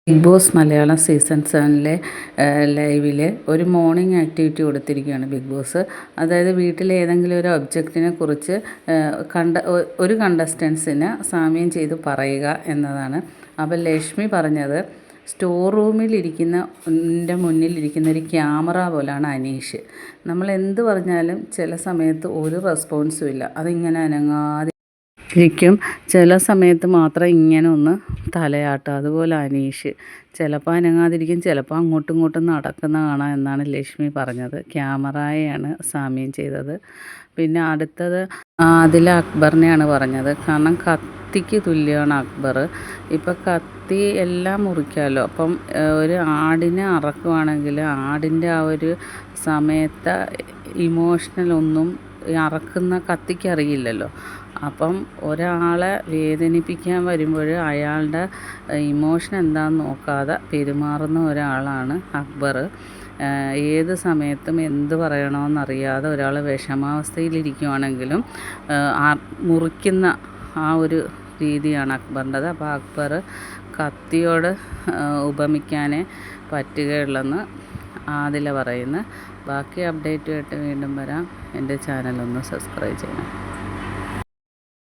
Big boss Malayalam season 7 ലൈവിൽ ഒരു morning activity കൊടുത്തിരിക്കുകയാണ് ബിഗ് ബോസ്. അതായത് വീട്ടിലെ ഏതെങ്കിലും ഒരു ഒബ്ജക്റ്റിനെ കുറിച്ച് ഒരു കണ്ടസ്റ്റൻസിന് സാമ്യം ചെയ്ത് പറയുക എന്നതാണ്. അപ്പോൾ ലക്ഷ്മി പറഞ്ഞത് സ്റ്റോർ റൂമിലിരിക്കുന്ന മുന്നിലിരിക്കുന്ന ഒരു ക്യാമറ പോലാണ് അനീഷ്. നമ്മൾ എന്ത് പറഞ്ഞാലും ചില സമയത്ത് ഒരു റെസ്പോൺസും ഇല്ല, അതിങ്ങനെ അനങ്ങാതെ ഇരിക്കും. ചില സമയത്ത് മാത്രം ഇങ്ങനെ ഒന്ന് തലയാട്ടും. അതുപോലെ അനീഷ് ചിലപ്പോൾ അനങ്ങാതിരിക്കും, ചിലപ്പോൾ അങ്ങോട്ടും ഇങ്ങോട്ടും നടക്കുന്ന കാണാം എന്നാണ് ലക്ഷ്മി പറഞ്ഞത്. ക്യാമറയെയാണ് സാമ്യം ചെയ്തത്. പിന്നെ അടുത്തത് ആദില അക്ബറിനെയാണ് പറഞ്ഞത്. കാരണം കത്തിക്ക് തുല്യമാണ് അക്ബർ. ഇപ്പം കത്തി എല്ലാം മുറിക്കാമല്ലോ. അപ്പം ഒരു ആടിനെ അറക്കുവാണെങ്കിൽ ആടിൻ്റെ ആ ഒരു സമയത്ത് ഇമോഷണലൊന്നും അറക്കുന്ന കത്തിക്ക് അറിയില്ലല്ലോ. അപ്പം ഒരാളെ വേദനിപ്പിക്കാൻ വരുമ്പോൾ അയാളുടെ ഇമോഷൻ എന്താണെന്ന് നോക്കാതെ പെരുമാറുന്ന ഒരാളാണ് അക്ബർ. ഏത് സമയത്തും എന്ത് പറയണമെന്നറിയാതെ ഒരാൾ വിഷമാവസ്ഥയിലിരിക്കുവാണെങ്കിലും മുറിക്കുന്ന ആ ഒരു രീതിയാണ് അക്ബറിൻ്റെത്. അപ്പോൾ അക്ബർ കത്തിയോട് ഉപമിക്കാനേ പറ്റുകയുള്ളെന്ന് ആദില പറയുന്നു. ബാക്കി അപ്ഡേറ്റുമായിട്ട് വീണ്ടും വരാം. എൻ്റെ ചാനലൊന്ന് സബ്സ്ക്രൈബ് ചെയ്യണം.